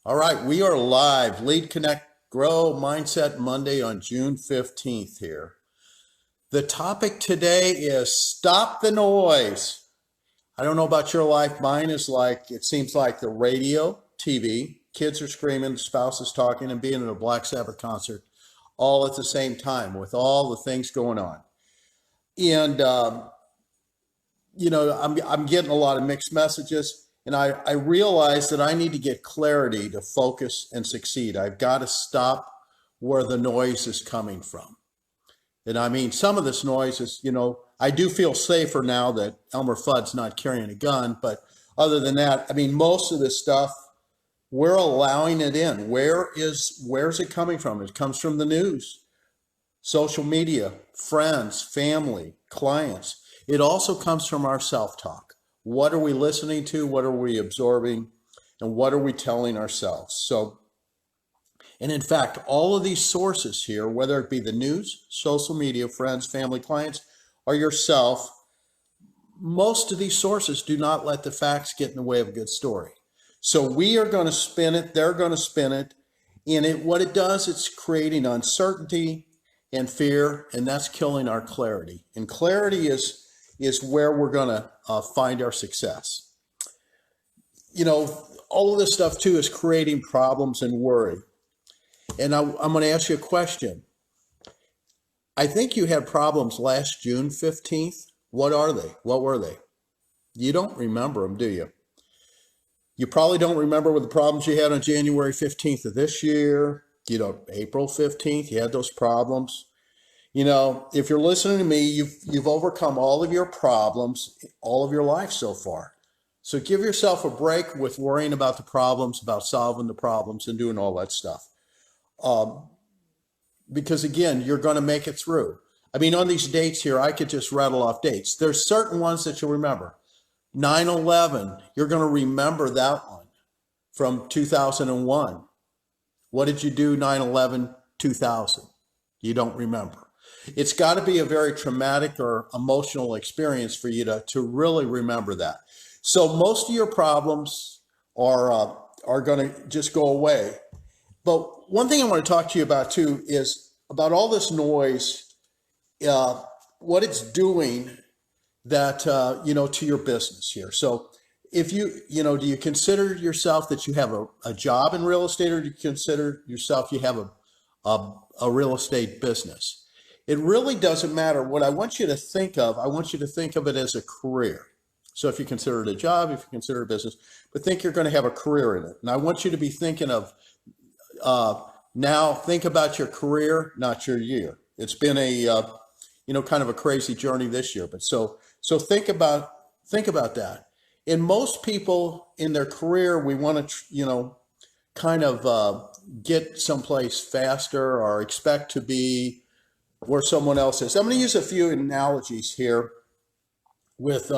All right, we are live. Lead Connect Grow Mindset Monday on June 15th here. The topic today is stop the noise. I don't know about your life. Mine is like, it seems like the radio, TV, kids are screaming, spouse is talking, and being at a Black Sabbath concert all at the same time with all the things going on. And, I'm getting a lot of mixed messages. And I realize that I need to get clarity to focus and succeed. I've got to stop where the noise is coming from. And I mean, some of this noise is, I do feel safer now that Elmer Fudd's not carrying a gun. But other than that, I mean, most of this stuff, we're allowing it in. Where's it coming from? It comes from the news, social media, friends, family, clients. It also comes from our self-talk. What are we listening to? What are we absorbing? And what are we telling ourselves? And in fact, all of these sources here, whether it be the news, social media, friends, family, clients, or yourself, most of these sources do not let the facts get in the way of a good story. So we are going to spin it. They're going to spin it. And what it does, it's creating uncertainty and fear, and that's killing our clarity. And clarity is where we're going to find our success. All of this stuff too is creating problems and worry. And I'm going to ask you a question. I think you had problems last June 15th. What are they? What were they? You don't remember them, do you? You probably don't remember what the problems you had on January 15th of this year. April 15th, you had those problems. If you're listening to me, you've overcome all of your problems, all of your life so far. So give yourself a break with worrying about the problems, about solving the problems and doing all that stuff. Because again, you're going to make it through. I mean, on these dates here, I could just rattle off dates. There's certain ones that you'll remember. 9/11, you're going to remember that one from 2001. What did you do 9/11/2000? You don't remember. It's got to be a very traumatic or emotional experience for you to really remember that. So most of your problems are going to just go away. But one thing I want to talk to you about too is about all this noise, what it's doing that, to your business here. So if do you consider yourself that you have a job in real estate, or do you consider yourself you have a real estate business? It really doesn't matter. What I want you to think of, it as a career. So if you consider it a job, if you consider it a business, but think you're going to have a career in it. And I want you to be thinking of, now think about your career, not your year. It's been a, kind of a crazy journey this year. But so think about that. And most people in their career, we want to, get someplace faster or expect to be where someone else is. I'm going to use a few analogies here with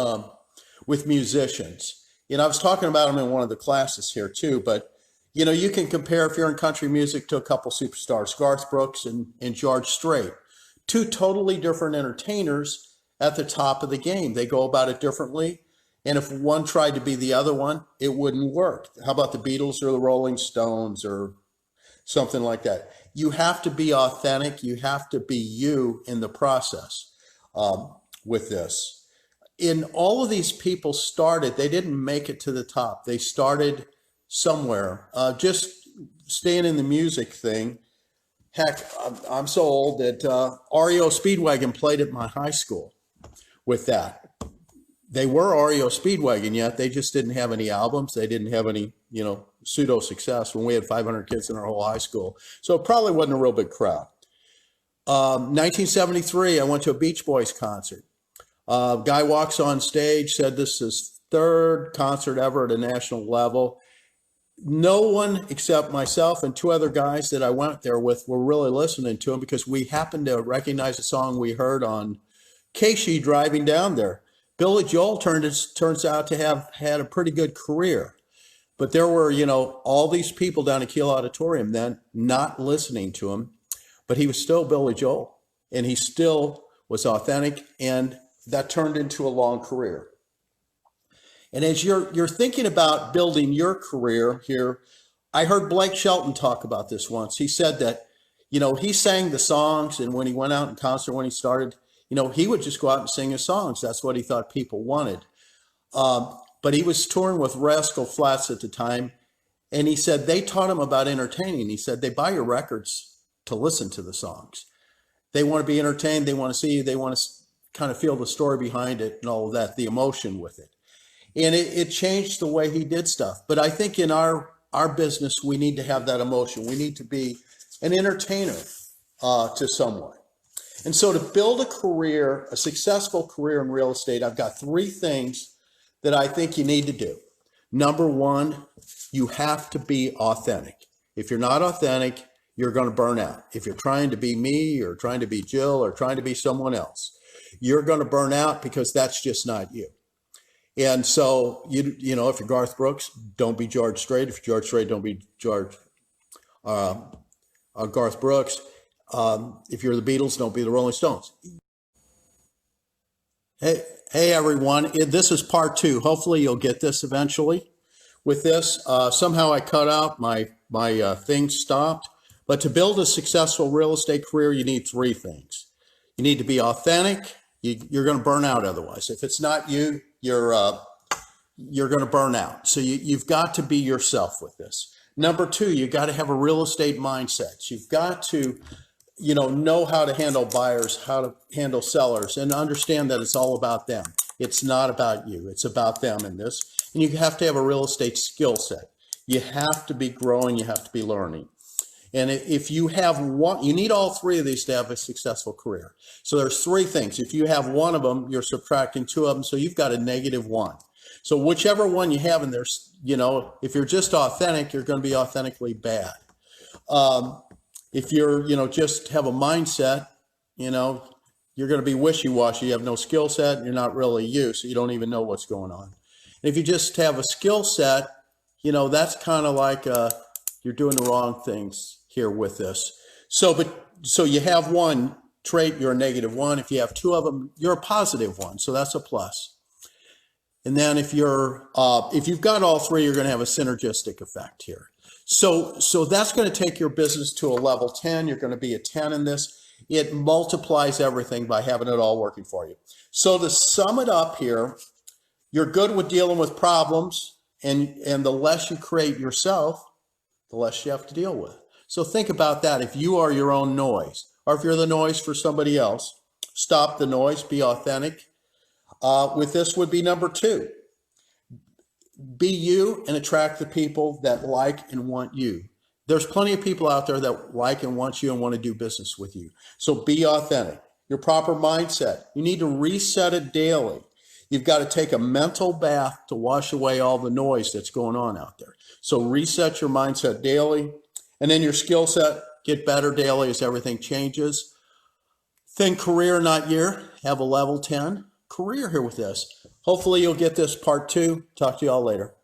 musicians. I was talking about them in one of the classes here too, but you can compare, if you're in country music, to a couple superstars, Garth Brooks and George Strait, two totally different entertainers at the top of the game. They go about it differently. And if one tried to be the other one, it wouldn't work. How about the Beatles or the Rolling Stones or something like that? You have to be authentic. You have to be you in the process with this. In all of these people they didn't make it to the top. They started somewhere. Just staying in the music thing. Heck, I'm so old that REO Speedwagon played at my high school with that. They were REO Speedwagon, yet they just didn't have any albums. They didn't have any, pseudo success when we had 500 kids in our whole high school. So it probably wasn't a real big crowd. 1973, I went to a Beach Boys concert. Guy walks on stage, said this is his third concert ever at a national level. No one except myself and two other guys that I went there with were really listening to him, because we happened to recognize a song we heard on Casey driving down there. Billy Joel turns out to have had a pretty good career. But there were, all these people down at Kiel Auditorium then not listening to him, but he was still Billy Joel, and he still was authentic, and that turned into a long career. And as you're thinking about building your career here, I heard Blake Shelton talk about this once. He said that, he sang the songs, and when he went out in concert, when he started, he would just go out and sing his songs. That's what he thought people wanted. But he was touring with Rascal Flatts at the time, and he said they taught him about entertaining. He said they buy your records to listen to the songs. They want to be entertained. They want to see you. They want to kind of feel the story behind it and all of that, the emotion with it. And it changed the way he did stuff. But I think in our business, we need to have that emotion. We need to be an entertainer to someone. And so to build a career, a successful career in real estate, I've got 3 things that I think you need to do. Number 1, you have to be authentic. If you're not authentic, you're going to burn out. If you're trying to be me or trying to be Jill or trying to be someone else, you're going to burn out because that's just not you. And so, if you're Garth Brooks, don't be George Strait. If you're George Strait, don't be Garth Brooks. If you're the Beatles, don't be the Rolling Stones. Hey everyone, this is part 2. Hopefully you'll get this eventually. With this, somehow I cut out, my thing stopped. But to build a successful real estate career, you need 3 things. You need to be authentic. You're going to burn out otherwise. If it's not you, you're going to burn out. So you've got to be yourself with this. Number 2, you've got to have a real estate mindset. You've got to, know how to handle buyers, how to handle sellers, and understand that it's all about them. It's not about you. It's about them in this. And you have to have a real estate skill set. You have to be growing. You have to be learning. And if you have one, you need all 3 of these to have a successful career. So there's 3 things. If you have one of them, you're subtracting 2 of them. So you've got a -1. So whichever one you have in there, if you're just authentic, you're going to be authentically bad. If you're, just have a mindset, you're going to be wishy-washy. You have no skill set. You're not really you. So you don't even know what's going on. And if you just have a skill set, that's kind of like you're doing the wrong things here with this. So you have one trait, you're a -1. If you have 2 of them, you're a +1. So that's a plus. And then if you've got all 3, you're going to have a synergistic effect here. So that's going to take your business to a level 10. You're going to be a 10 in this. It multiplies everything by having it all working for you. So to sum it up here, you're good with dealing with problems, and the less you create yourself, the less you have to deal with. So think about that. If you are your own noise, or if you're the noise for somebody else, stop the noise, be authentic. With this would be number 2. Be you and attract the people that like and want you. There's plenty of people out there that like and want you and want to do business with you. So be authentic. Your proper mindset. You need to reset it daily. You've got to take a mental bath to wash away all the noise that's going on out there. So reset your mindset daily. And then your skill set, get better daily as everything changes. Think career, not year. Have a level 10 career here with this. Hopefully you'll get this part 2. Talk to you all later.